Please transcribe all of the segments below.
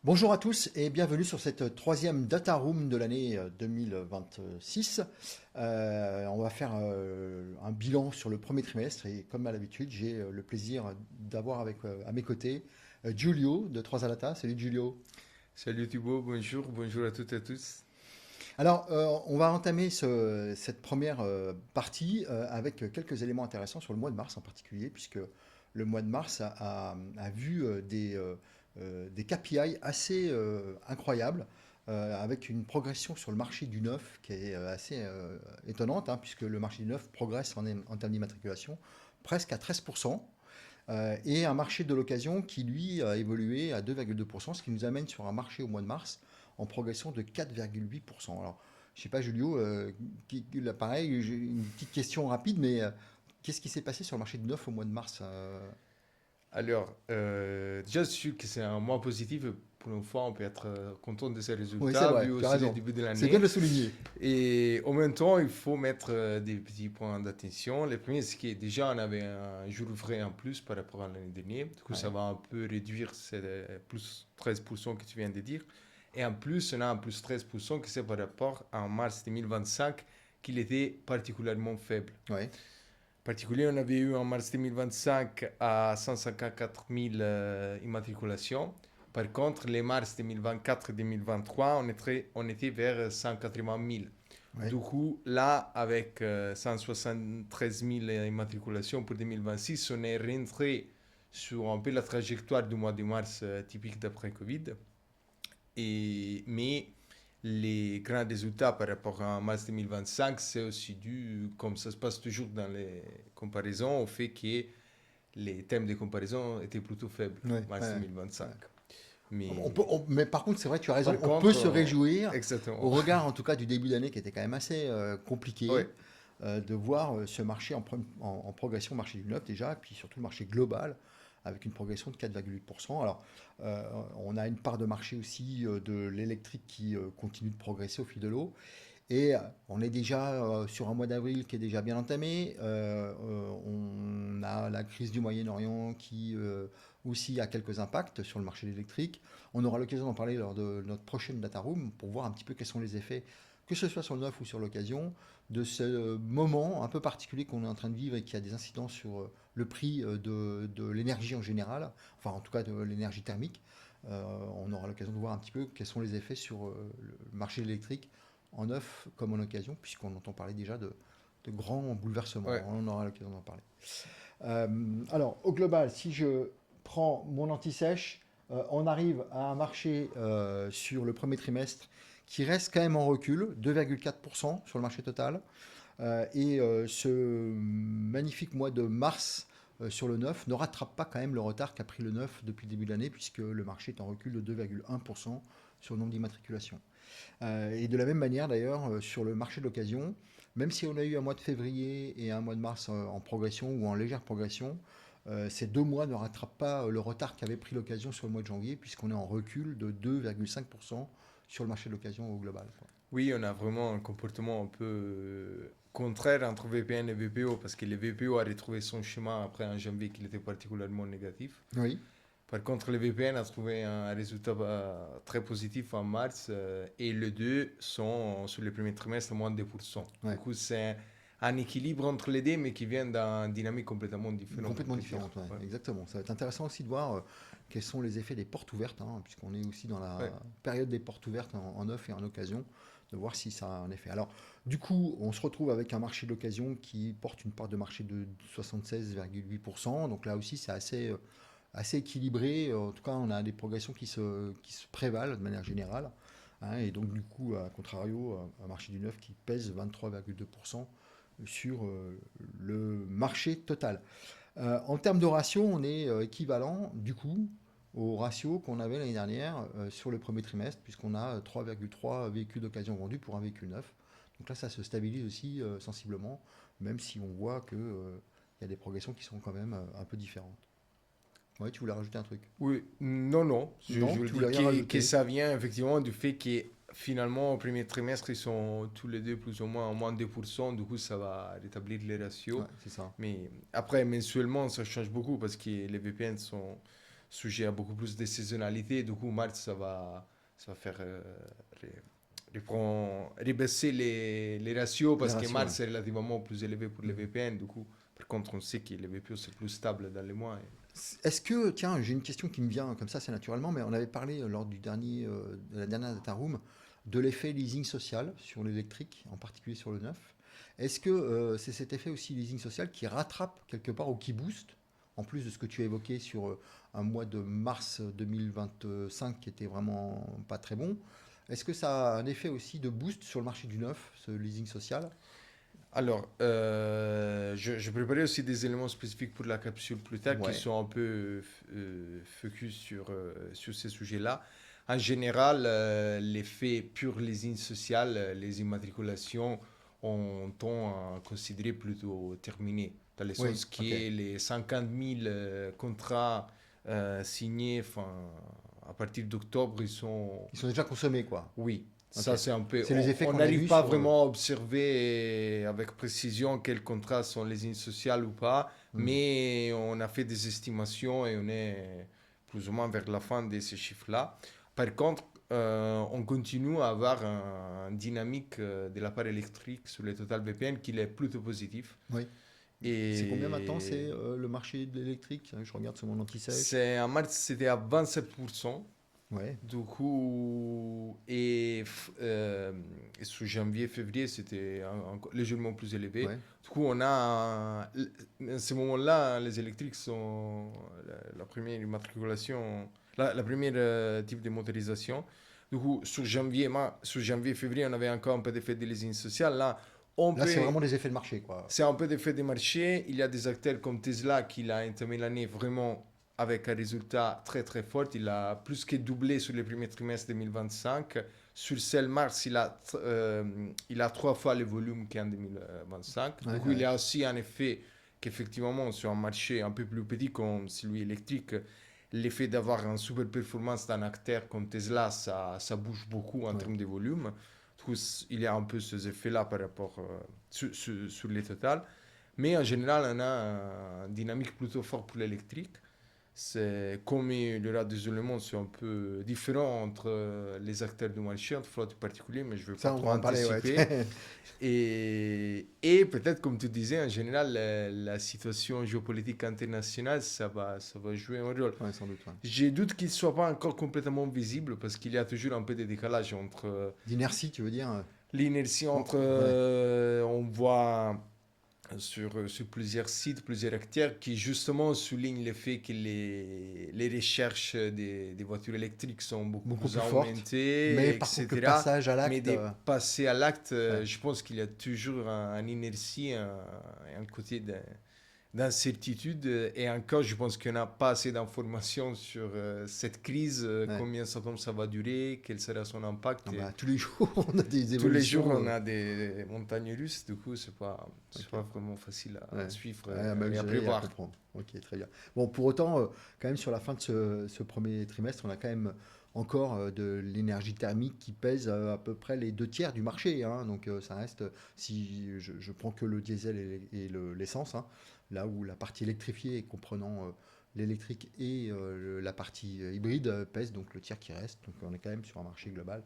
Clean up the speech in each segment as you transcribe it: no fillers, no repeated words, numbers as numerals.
Bonjour à tous et bienvenue sur cette troisième Data Room de l'année 2026. On va faire un bilan sur le premier trimestre et comme à l'habitude, j'ai le plaisir d'avoir avec à mes côtés Giulio de 3 Data. Salut Giulio. Salut Thibaut, bonjour à toutes et à tous. Alors, on va entamer cette première partie avec quelques éléments intéressants sur le mois de mars en particulier, puisque le mois de mars a vu des KPI assez incroyables, avec une progression sur le marché du neuf qui est assez étonnante, hein, puisque le marché du neuf progresse en termes d'immatriculation presque à 13%. Et un marché de l'occasion qui, lui, a évolué à 2,2%, ce qui nous amène sur un marché au mois de mars en progression de 4,8%. Alors, je ne sais pas, Julio, là, pareil, j'ai une petite question rapide, mais qu'est-ce qui s'est passé sur le marché du neuf au mois de mars Alors, déjà, je suis sûr que c'est un mois positif. Pour une fois, on peut être content de ces Oui, c'est résultats, vrai, vu tu as aussi le raison. début de C'est bien de l'année. le souligner. Et en même temps, il faut mettre des petits points d'attention. Le premier, c'est que déjà, on avait un jour vrai en plus par rapport à l'année dernière. Du coup, ça Ouais, va un peu réduire ces plus 13% que tu viens de dire. Et en plus, on a un plus 13% qui c'est par rapport à mars 2025, qu'il était particulièrement faible. ouais, Particulier, on avait eu en mars 2025 à 154 000 immatriculations. Par contre, les mars 2024 et 2023, on était vers 180 000. ouais. Du coup, là, avec 173 000 immatriculations pour 2026, on est rentré sur un peu la trajectoire du mois de mars typique d'après Covid. Mais les grands résultats par rapport à mars 2025, c'est aussi dû, comme ça se passe toujours dans les comparaisons, au fait que les thèmes de comparaison étaient plutôt faibles, Ouais, mars ouais, 2025. ouais. Mais Mais par contre, c'est vrai, tu as raison, par on peut contre, se réjouir, au exactement. regard en tout cas du début d'année qui était quand même assez Ouais, compliqué, de voir ce marché en progression, marché du neuf déjà, et puis surtout le marché global, avec une progression de 4,8%. Alors, euh, on a une part de marché aussi de l'électrique qui continue de progresser au fil de l'eau. Et on est déjà sur un mois d'avril qui est déjà bien entamé. On a la crise du Moyen-Orient qui aussi a quelques impacts sur le marché électrique. On aura l'occasion d'en parler lors de notre prochaine data room pour voir un petit peu quels sont les effets, que ce soit sur le neuf ou sur l'occasion, de ce moment un peu particulier qu'on est en train de vivre et qui a des incidences sur le prix de l'énergie en général, enfin en tout cas de l'énergie thermique. On aura l'occasion de voir un petit peu quels sont les effets sur le marché électrique en neuf comme en occasion, puisqu'on entend parler déjà de grands bouleversements. ouais. On aura l'occasion d'en parler. Alors, au global, si je prends mon anti-sèche, on arrive à un marché sur le premier trimestre qui reste quand même en recul, 2,4% sur le marché total. Ce magnifique mois de mars sur le neuf ne rattrape pas quand même le retard qu'a pris le neuf depuis le début de l'année, puisque le marché est en recul de 2,1% sur le nombre d'immatriculations. Et de la même manière d'ailleurs sur le marché de l'occasion, même si on a eu un mois de février et un mois de mars en progression ou en légère progression, ces 2 mois ne rattrapent pas le retard qu'avait pris l'occasion sur le mois de janvier, puisqu'on est en recul de 2,5% sur le marché de l'occasion au global, quoi. Oui, on a vraiment un comportement un peu contraire entre VPN et VPO, parce que le VPO a retrouvé son chemin après un janvier qui était particulièrement négatif. Oui, Par contre, le VPN a trouvé un résultat très positif en mars et les deux sont sur le premier trimestre moins de 2%. Du ouais. coup, c'est un équilibre entre les deux, mais qui vient d'une dynamique complètement différente, on Complètement peut dire. différente, ouais, Ouais. exactement. Ça va être intéressant aussi de voir quels sont les effets des portes ouvertes, hein, puisqu'on est aussi dans la Ouais. période des portes ouvertes en neuf et en occasion, de voir si ça a un effet. Alors, du coup, on se retrouve avec un marché d'occasion qui porte une part de marché de 76,8%. Donc là aussi, c'est assez équilibré. En tout cas, on a des progressions qui se prévalent de manière générale, hein. Et donc, du coup, à contrario, un marché du neuf qui pèse 23,2% sur le marché total. En termes de ratio, on est équivalent du coup au ratio qu'on avait l'année dernière sur le premier trimestre, puisqu'on a 3,3 véhicules d'occasion vendus pour un véhicule neuf. Donc là, ça se stabilise aussi sensiblement, même si on voit qu'il y a des progressions qui sont quand même un peu différentes. Ouais, tu voulais rajouter un truc? Oui, non, non. Je Non, vous tu dis voulais rien que rajouter? ça vient effectivement du fait que finalement, au premier trimestre, ils sont tous les deux plus ou moins en moins de 2%. Du coup, ça va rétablir les ratios. Ouais, c'est ça. Mais après, mensuellement, ça change beaucoup parce que les VPN sujet à beaucoup plus de saisonnalité. Du coup, mars, ça va faire rebaisser les ratios Les parce que ratios, ouais. mars est relativement plus élevé pour les VPN. Du coup, par contre, on sait que les VPO, c'est plus stable dans les mois. Est-ce que, tiens, j'ai une question qui me vient comme ça, c'est naturellement, mais on avait parlé lors de la dernière data room de l'effet leasing social sur l'électrique, en particulier sur le neuf. Est-ce que c'est cet effet aussi leasing social qui rattrape quelque part ou qui booste, en plus de ce que tu as évoqué sur un mois de mars 2025 qui était vraiment pas très bon? Est-ce que ça a un effet aussi de boost sur le marché du neuf, ce leasing social? Alors, je préparais aussi des éléments spécifiques pour la capsule plus tard qui Ouais, sont un peu focus sur ces sujets-là. En général, l'effet pur leasing social, les immatriculations, on tend à considérer plutôt terminé, dans le oui, sens que ok. les 50 000 contrats signés à partir d'octobre, ils sont Ils sont déjà consommés, quoi. oui, Ok. ça c'est un peu. C'est les effets On qu'on a n'arrive vus pas sur. vraiment à observer avec précision quels contrats sont les lignes sociales ou pas, Hmm. mais on a fait des estimations et on est plus ou moins vers la fin de ces chiffres-là. Par contre, on continue à avoir un dynamique de la part électrique sur le total VPN qui est plutôt positif. Oui. C'est combien maintenant? C'est Et le marché de l'électrique? Je regarde sur mon anti-sèche. c'est en mars, c'était à 27%. Ouais, Du coup, et sous janvier, février, c'était encore légèrement plus élevé. ouais. Du coup, on a, à ce moment-là, les électriques sont la première immatriculation, la première type de motorisation. Du coup, sur janvier, février, on avait encore un peu d'effet de leasing social. Là, on Là, c'est peut, vraiment des effets de marché, quoi. c'est un peu d'effet de marché. Il y a des acteurs comme Tesla qui a entamé l'année vraiment avec un résultat très très fort. Il a plus que doublé sur les premiers trimestres 2025. Sur celle mars, il a 3 fois le volume qu'en 2025. Ouais, Du coup, il y ouais. a aussi un effet qu'effectivement, sur un marché un peu plus petit comme celui électrique, l'effet d'avoir une super performance d'un acteur comme Tesla, ça bouge beaucoup en Ouais. termes de volume. Du coup, il y a un peu ces effets-là par rapport sur les totales. Mais en général, on a une dynamique plutôt forte pour l'électrique. C'est comme il y aura des éléments c'est un peu différents entre les acteurs du marché, entre flotte particulier, mais je ne veux pas Ça, on trop va en parler, ouais. anticiper. Et peut-être, comme tu disais, en général, la situation géopolitique internationale, ça va jouer un rôle. Ouais, sans doute, ouais. J'ai doute qu'il ne soit pas encore complètement visible parce qu'il y a toujours un peu de décalage entre D'inertie, tu veux dire? l'inertie, entre Ouais, on voit sur plusieurs sites, plusieurs acteurs qui justement soulignent le fait que les recherches des voitures électriques sont beaucoup beaucoup plus plus forte. Mais aumentées, par contre, le etc. passage à Mais l'acte, de passer à l'acte, ouais. je pense qu'il y a toujours un inertie, un côté d'incertitude. Et encore, je pense qu'on n'a pas assez d'informations sur cette crise, Ouais. combien de temps ça va durer, quel sera son Ah impact. Et bah, tous les jours, on a des tous les jours, évolutions. on a des montagnes russes, du coup, c'est pas Ok. vraiment facile à Ouais. suivre Ouais, à et à mesurer et à prévoir. comprendre. Ok, très bien. Bon, pour autant, quand même, sur la fin de ce premier trimestre, on a quand même encore de l'énergie thermique qui pèse à peu près les 2 tiers du marché, hein. Donc, ça reste, si je prends que le diesel l'essence, hein, là où la partie électrifiée, comprenant l'électrique et la partie hybride, pèse donc le tiers qui reste. Donc, on est quand même sur un marché global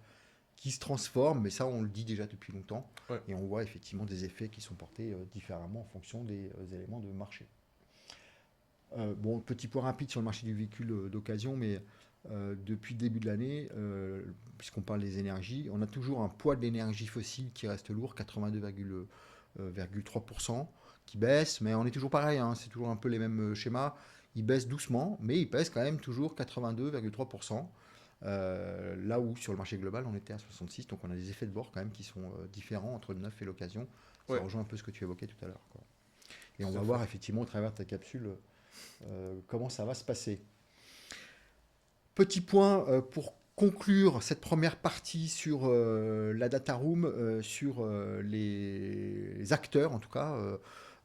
qui se transforme, mais ça on le dit déjà depuis longtemps, Ouais. et on voit effectivement des effets qui sont portés différemment en fonction des éléments de marché. Bon, petit point rapide sur le marché du véhicule d'occasion, mais depuis le début de l'année, puisqu'on parle des énergies, on a toujours un poids de l'énergie fossile qui reste lourd, 82,3%, qui baisse, mais on est toujours pareil, hein, c'est toujours un peu les mêmes schémas. Il baisse doucement, mais il pèse quand même toujours 82,3%. Là où sur le marché global on était à 66, donc on a des effets de bord quand même qui sont différents entre le neuf et l'occasion. Ça Ouais, rejoint un peu ce que tu évoquais tout à l'heure, quoi. Et on tout va à fait. voir effectivement au travers de ta capsule comment ça va se passer. Petit point pour conclure cette première partie sur la data room, sur les acteurs en tout cas.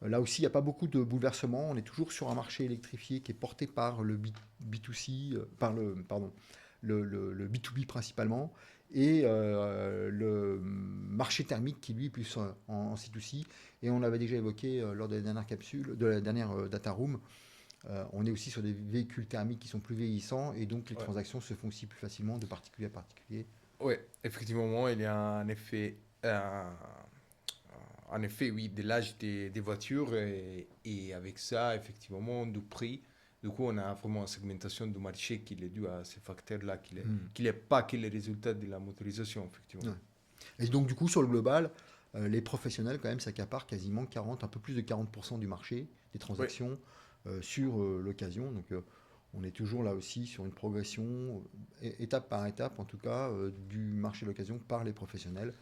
Là aussi, il n'y a pas beaucoup de bouleversements. On est toujours sur un marché électrifié qui est porté par le B2C, par le B2B principalement, et le marché thermique qui lui est plus en C2C. Et on l'avait déjà évoqué lors de la dernière capsule, de la dernière data room, On est aussi sur des véhicules thermiques qui sont plus vieillissants et donc les Ouais. transactions se font aussi plus facilement de particulier à particulier. Oui, effectivement, il y a un effet, oui, de l'âge des voitures et avec ça, effectivement, du prix. Du coup, on a vraiment une segmentation du marché qui est due à ces facteurs-là, qui n'est pas que le résultat de la motorisation, effectivement. Ouais. Et donc, du coup, sur le global, les professionnels, quand même, s'accaparent quasiment 40, un peu plus de 40% du marché des Oui, transactions sur l'occasion. Donc, on est toujours là aussi sur une progression, étape par étape, en tout cas, du marché de l'occasion par les professionnels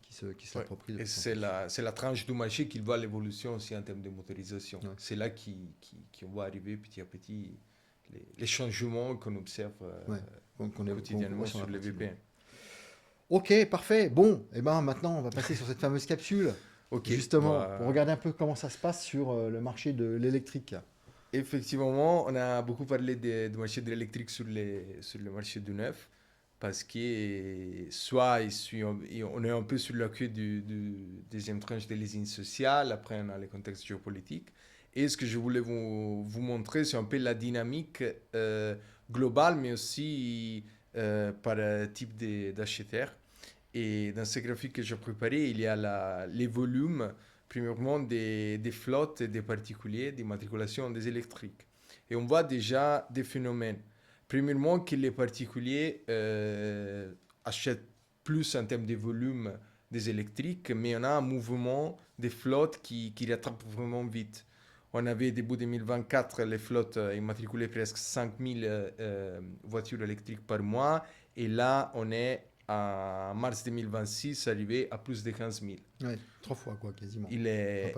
qui ouais. l'approprient de Et plus en plus. c'est la tranche du marché qui voit l'évolution aussi en termes de motorisation. Ouais. C'est là qu'on voit arriver petit à petit les changements qu'on observe Ouais. Qu'on quotidiennement voit sur la sur les pratique. VPN. Ok, parfait. Bon, et ben maintenant, on va passer sur cette fameuse capsule, Ok, justement, pour bah, regarder un peu comment ça se passe sur le marché de l'électrique. effectivement, on a beaucoup parlé du marché de l'électrique sur le marché du neuf, parce que soit on est un peu sur la queue du deuxième tranche de l'usine sociale, après on a le contexte géopolitique. Et ce que je voulais vous montrer, c'est un peu la dynamique globale, mais aussi par type d'acheteur. Et dans ce graphique que j'ai préparé, il y a les volumes, premièrement, des flottes des particuliers, des matriculations des électriques. Et on voit déjà des phénomènes. Premièrement, que les particuliers achètent plus en termes de volume des électriques, mais on a un mouvement des flottes qui rattrape vraiment vite. On avait début 2024, les flottes immatriculées presque 5000 voitures électriques par mois. Et là, on est en mars 2026 arrivé à plus de 15 000. Ouais, 3 fois, quoi, quasiment. Il Enfin,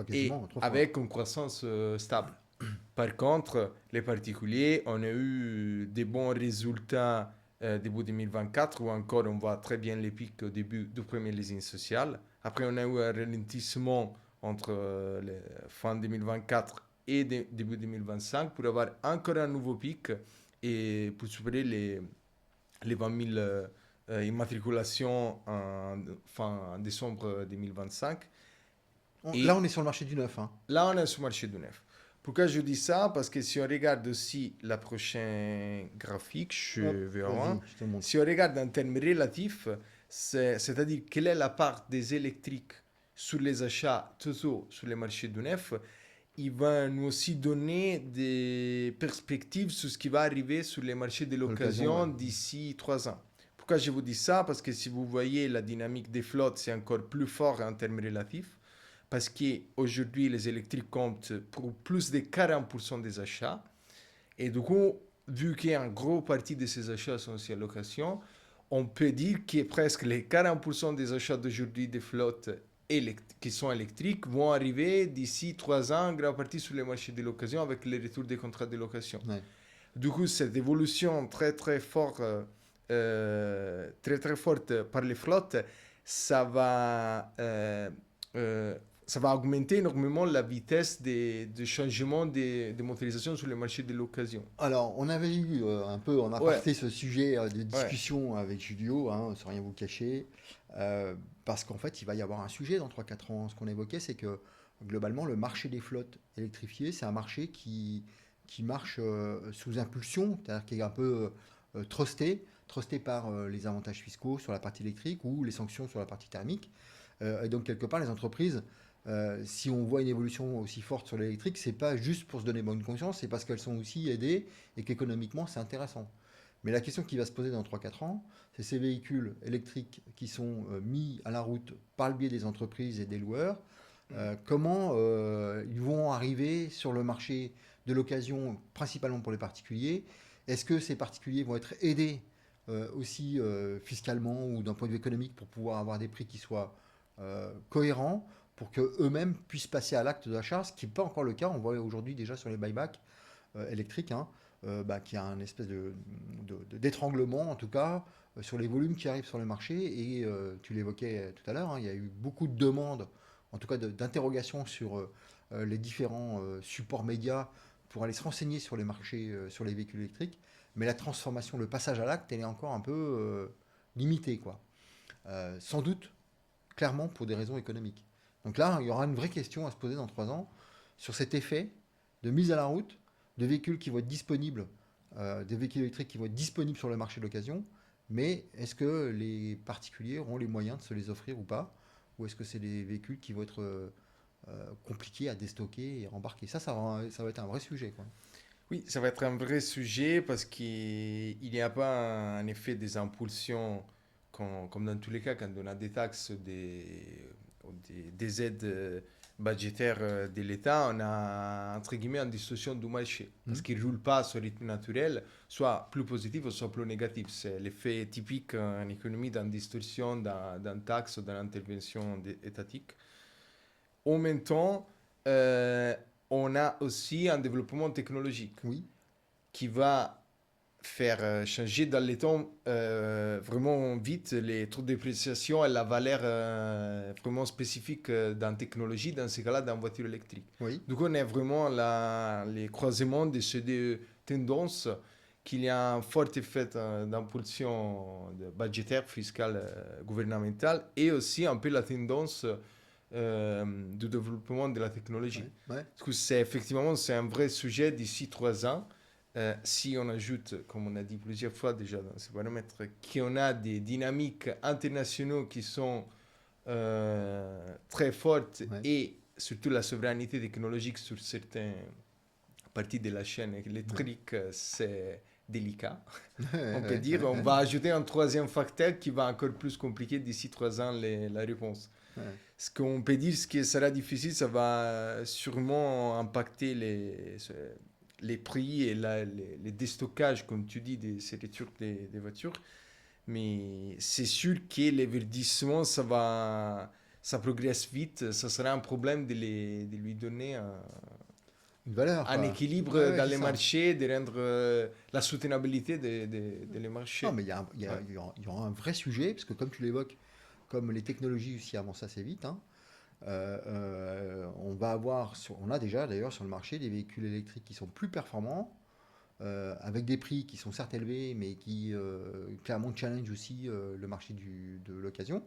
pas est, et quasiment, 3 fois. avec une croissance stable. Par contre, les particuliers, on a eu des bons résultats début 2024, où encore on voit très bien les pics au début du premier leasing social. Après, on a eu un ralentissement entre fin 2024 et début 2025 pour avoir encore un nouveau pic et pour supérer les 20 000 immatriculations fin décembre 2025. Là, Et on est sur le marché du neuf, hein. là, on est sur le marché du neuf. Pourquoi je dis ça? Parce que si on regarde aussi la prochaine graphique, je Hop, vais vas-y, voir. je te montre. Si on regarde en termes relatifs, c'est-à-dire quelle est la part des électriques sur les achats totaux sur les marchés du neuf, il va nous aussi donner des perspectives sur ce qui va arriver sur les marchés de Sur l'occasion, l'occasion ouais. d'ici 3 ans. Pourquoi je vous dis ça? Parce que si vous voyez la dynamique des flottes, c'est encore plus fort en termes relatifs. Parce qu'aujourd'hui, les électriques comptent pour plus de 40% des achats. Et du coup, vu qu'une grosse partie de ces achats sont aussi à location, on peut dire que presque les 40% des achats d'aujourd'hui des flottes qui sont électriques vont arriver d'ici 3 ans, en grande partie sur les marchés de l'occasion avec le retour des contrats de location. Ouais. Du coup, cette évolution très forte, très forte par les flottes, ça va, euh, euh, ça va augmenter énormément la vitesse de changement de motorisation sur le marché de l'occasion. Alors, on avait eu un peu en Ouais, aparté ce sujet de ouais, discussion avec Julio, hein, sans rien vous cacher, parce qu'en fait, il va y avoir un sujet dans 3 4 ans. Ce qu'on évoquait, c'est que globalement, le marché des flottes électrifiées, c'est un marché qui marche sous impulsion, c'est-à-dire qui est un peu trusté par les avantages fiscaux sur la partie électrique ou les sanctions sur la partie thermique. Et donc, quelque part, les entreprises, si on voit une évolution aussi forte sur l'électrique, c'est pas juste pour se donner bonne conscience, c'est parce qu'elles sont aussi aidées et qu'économiquement c'est intéressant. Mais la question qui va se poser dans 3 4 ans, c'est ces véhicules électriques qui sont mis à la route par le biais des entreprises et des loueurs, comment ils vont arriver sur le marché de l'occasion, principalement pour les particuliers. Est-ce que ces particuliers vont être aidés aussi fiscalement ou d'un point de vue économique pour pouvoir avoir des prix qui soient cohérents pour qu'eux-mêmes puissent passer à l'acte d'achat, ce qui n'est pas encore le cas. On voit aujourd'hui déjà sur les buybacks électriques, hein, qu'il y a un espèce d'étranglement, en tout cas, sur les volumes qui arrivent sur le marché. Et tu l'évoquais tout à l'heure, hein, il y a eu beaucoup de demandes, en tout cas d'interrogations sur les différents supports médias pour aller se renseigner sur les marchés, sur les véhicules électriques. Mais la transformation, le passage à l'acte, elle est encore un peu limitée, quoi. Sans doute, clairement, pour des raisons économiques. Donc là, il y aura une vraie question à se poser dans 3 ans sur cet effet de mise à la route de véhicules qui vont être disponibles, des véhicules électriques qui vont être disponibles sur le marché de l'occasion, mais est-ce que les particuliers auront les moyens de se les offrir ou pas? Ou est-ce que c'est des véhicules qui vont être compliqués à déstocker et à embarquer? Ça va être un vrai sujet, quoi. Oui, ça va être un vrai sujet parce qu'il n'y a pas en effet des impulsions comme dans tous les cas quand on a des taxes ou des aides budgétaires de l'État, on a entre guillemets une distorsion du marché parce Mhm. qu'il ne roule pas sur rythme naturel, soit plus positif ou soit plus négatif. C'est l'effet typique en économie d'une distorsion d'un taxe ou d'une intervention étatique. En même temps, euh, on a aussi un développement technologique Oui, qui va faire changer dans les temps vraiment vite les taux de dépréciation et la valeur vraiment spécifique dans technologie, dans ce cas-là, dans voiture électrique. oui, Donc on est vraiment les croisements de ces deux tendances qu'il y a un fort effet d'impulsion budgétaire, fiscale, gouvernementale et aussi un peu la tendance du développement de la technologie. ouais, ouais. Parce que c'est effectivement c'est un vrai sujet d'ici 3 ans. Si on ajoute, comme on a dit plusieurs fois déjà dans ce paramètre, qu'on a des dynamiques internationales qui sont très fortes Ouais. et surtout la souveraineté technologique sur certaines parties de la chaîne Ouais. électrique, c'est délicat. Ouais, On peut ouais, dire, ouais, on ouais, va ajouter un troisième facteur qui va encore plus compliquer d'ici 3 ans la réponse. ouais. Ce qu'on peut dire, ce qui sera difficile, ça va sûrement impacter les prix et les déstockages, comme tu dis, ces retours des voitures. Mais c'est sûr que les verdissements, ça progresse vite. Ça sera un problème de lui donner Une valeur, un quoi. Ouais, équilibre ouais, dans c'est les ça. marchés, de rendre la soutenabilité des les Non, marchés. mais Ouais. il y aura un vrai sujet, parce que comme tu l'évoques, comme les technologies aussi avancent assez vite, hein, on a déjà d'ailleurs sur le marché des véhicules électriques qui sont plus performants, avec des prix qui sont certes élevés, mais qui clairement challenge aussi le marché de l'occasion.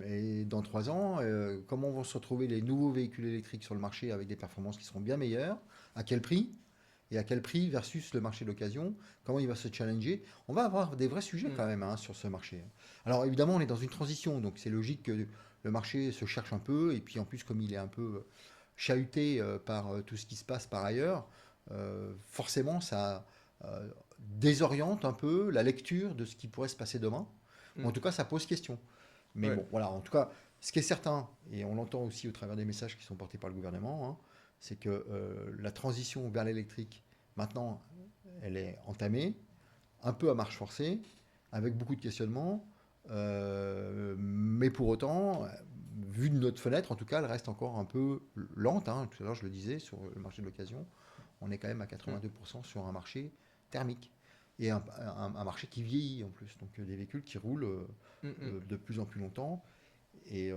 Et dans 3 ans, comment vont se retrouver les nouveaux véhicules électriques sur le marché avec des performances qui seront bien meilleures? À quel prix? Et à quel prix versus le marché d'occasion? Comment il va se challenger? On va avoir des vrais sujets Mm. quand même, hein, sur ce marché. Alors évidemment, on est dans une transition, donc c'est logique que le marché se cherche un peu, et puis en plus, comme il est un peu chahuté par tout ce qui se passe par ailleurs, forcément, ça désoriente un peu la lecture de ce qui pourrait se passer demain. Ou en Mm. tout cas, ça pose question. Mais Ouais. bon, voilà, en tout cas, ce qui est certain, et on l'entend aussi au travers des messages qui sont portés par le gouvernement, hein, c'est que la transition vers l'électrique, maintenant, elle est entamée, un peu à marche forcée, avec beaucoup de questionnements, mais pour autant, vu de notre fenêtre, en tout cas, elle reste encore un peu lente, hein. Tout à l'heure, je le disais, sur le marché de l'occasion, on est quand même à Mm. 82% sur un marché thermique. Et un marché qui vieillit en plus, donc des véhicules qui roulent Mm. Mm. de plus en plus longtemps. Et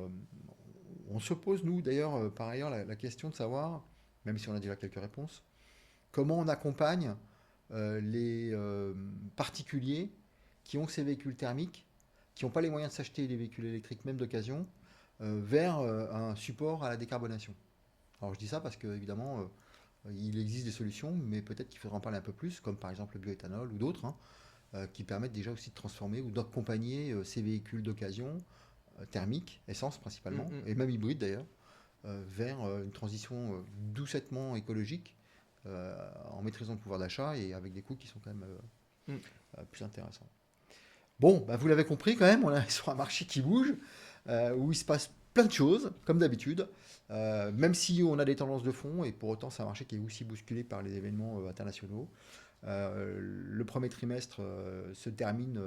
on se pose, nous, d'ailleurs, par ailleurs, la question de savoir, même si on a déjà quelques réponses, comment on accompagne les particuliers qui ont ces véhicules thermiques, qui n'ont pas les moyens de s'acheter des véhicules électriques, même d'occasion, vers un support à la décarbonation. Alors je dis ça parce que évidemment, il existe des solutions, mais peut-être qu'il faudra en parler un peu plus, comme par exemple le bioéthanol ou d'autres, hein, qui permettent déjà aussi de transformer ou d'accompagner ces véhicules d'occasion thermiques, essence Mm. principalement, Mm. et même hybrides d'ailleurs, vers une transition doucettement écologique, en maîtrisant le pouvoir d'achat et avec des coûts qui sont quand même Mm. plus intéressants. Bon, bah, vous l'avez compris quand même, on est sur un marché qui bouge, où il se passe plein de choses, comme d'habitude, même si on a des tendances de fond, et pour autant c'est un marché qui est aussi bousculé par les événements internationaux. Le premier trimestre se termine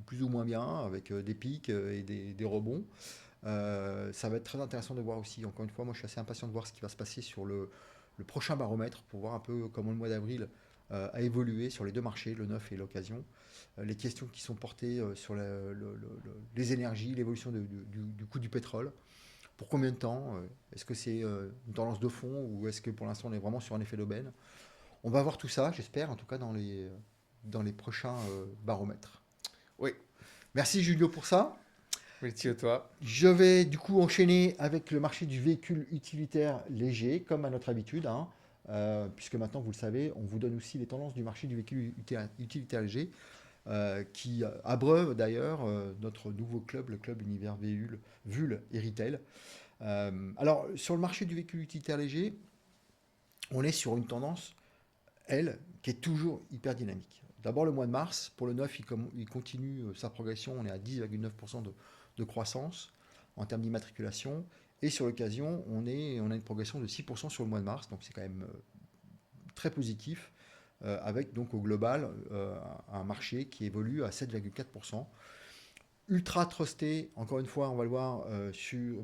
plus ou moins bien, avec des pics et des rebonds. Ça va être très intéressant de voir aussi, encore une fois, moi je suis assez impatient de voir ce qui va se passer sur le prochain baromètre, pour voir un peu comment le mois d'avril a évolué sur les deux marchés, le neuf et l'occasion. Les questions qui sont portées sur les énergies, l'évolution du coût du pétrole. Pour combien de temps? Est-ce que c'est une tendance de fond, ou est-ce que pour l'instant on est vraiment sur un effet d'aubaine? On va voir tout ça, j'espère, en tout cas dans les prochains baromètres. Oui. Merci Julio pour ça. Merci à toi. Je vais du coup enchaîner avec le marché du véhicule utilitaire léger, comme à notre habitude, hein. Puisque maintenant, vous le savez, on vous donne aussi les tendances du marché du véhicule utilitaire léger, qui abreuve d'ailleurs notre nouveau club, le club Univers VUL et Retail. Alors, sur le marché du véhicule utilitaire léger, on est sur une tendance, elle, qui est toujours hyper dynamique. D'abord, le mois de mars, pour le neuf, il continue sa progression. On est à 10,9% de croissance en termes d'immatriculation. Et sur l'occasion, on a une progression de 6% sur le mois de mars. Donc, c'est quand même très positif, avec donc au global un marché qui évolue à 7,4%. Ultra trusté, encore une fois, on va le voir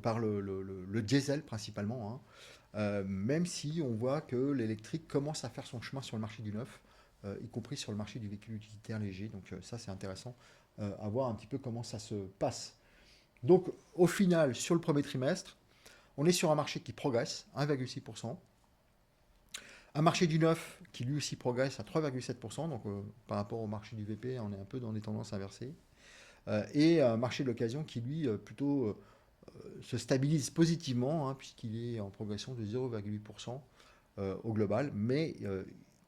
par le diesel principalement, hein. Même si on voit que l'électrique commence à faire son chemin sur le marché du neuf, y compris sur le marché du véhicule utilitaire léger. Donc ça, c'est intéressant à voir un petit peu comment ça se passe. Donc au final, sur le premier trimestre, on est sur un marché qui progresse, 1,6%. Un marché du neuf qui lui aussi progresse à 3,7%. Donc par rapport au marché du VP, on est un peu dans des tendances inversées. Et un marché de l'occasion qui lui plutôt se stabilise positivement, hein, puisqu'il est en progression de 0,8% au global. Mais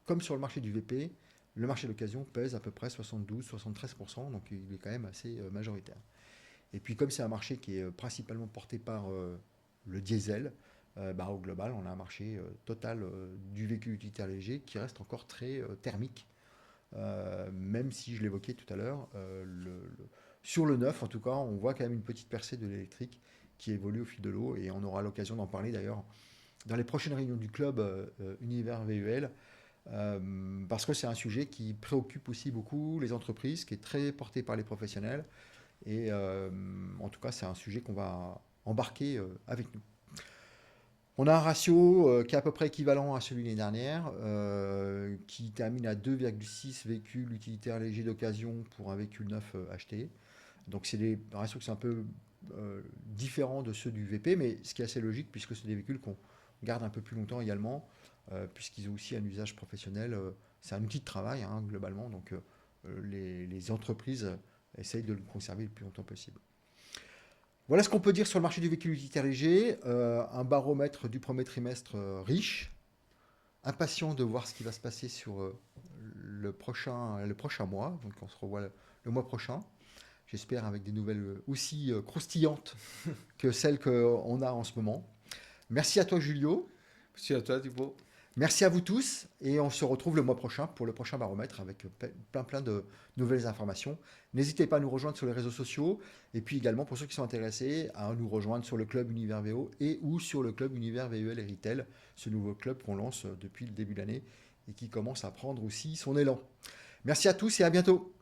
comme sur le marché du VP, le marché d'occasion pèse à peu près 72-73%, donc il est quand même assez majoritaire. Et puis comme c'est un marché qui est principalement porté par le diesel, au global, on a un marché total du véhicule utilitaire léger qui reste encore très thermique, même si je l'évoquais tout à l'heure, sur le neuf, en tout cas, on voit quand même une petite percée de l'électrique qui évolue au fil de l'eau, et on aura l'occasion d'en parler d'ailleurs dans les prochaines réunions du club Univers VUL, parce que c'est un sujet qui préoccupe aussi beaucoup les entreprises, qui est très porté par les professionnels, et en tout cas, c'est un sujet qu'on va embarquer avec nous. On a un ratio qui est à peu près équivalent à celui de l'année dernière, qui termine à 2,6 véhicules utilitaires légers d'occasion pour un véhicule neuf acheté. Donc c'est des ratios qui sont un peu différents de ceux du VP, mais ce qui est assez logique puisque c'est des véhicules qu'on garde un peu plus longtemps également, puisqu'ils ont aussi un usage professionnel. C'est un outil de travail, hein, globalement, donc les entreprises essayent de le conserver le plus longtemps possible. Voilà ce qu'on peut dire sur le marché du véhicule utilitaire léger. Un baromètre du premier trimestre riche. Impatient de voir ce qui va se passer sur le prochain mois. Donc on se revoit le mois prochain. J'espère avec des nouvelles aussi croustillantes que celles qu'on a en ce moment. Merci à toi, Julio. Merci à toi, Thibaut. Merci à vous tous. Et on se retrouve le mois prochain pour le prochain baromètre avec plein de nouvelles informations. N'hésitez pas à nous rejoindre sur les réseaux sociaux. Et puis également, pour ceux qui sont intéressés, à nous rejoindre sur le club Univers VO et ou sur le club Univers VUL et Retail, ce nouveau club qu'on lance depuis le début de l'année et qui commence à prendre aussi son élan. Merci à tous et à bientôt.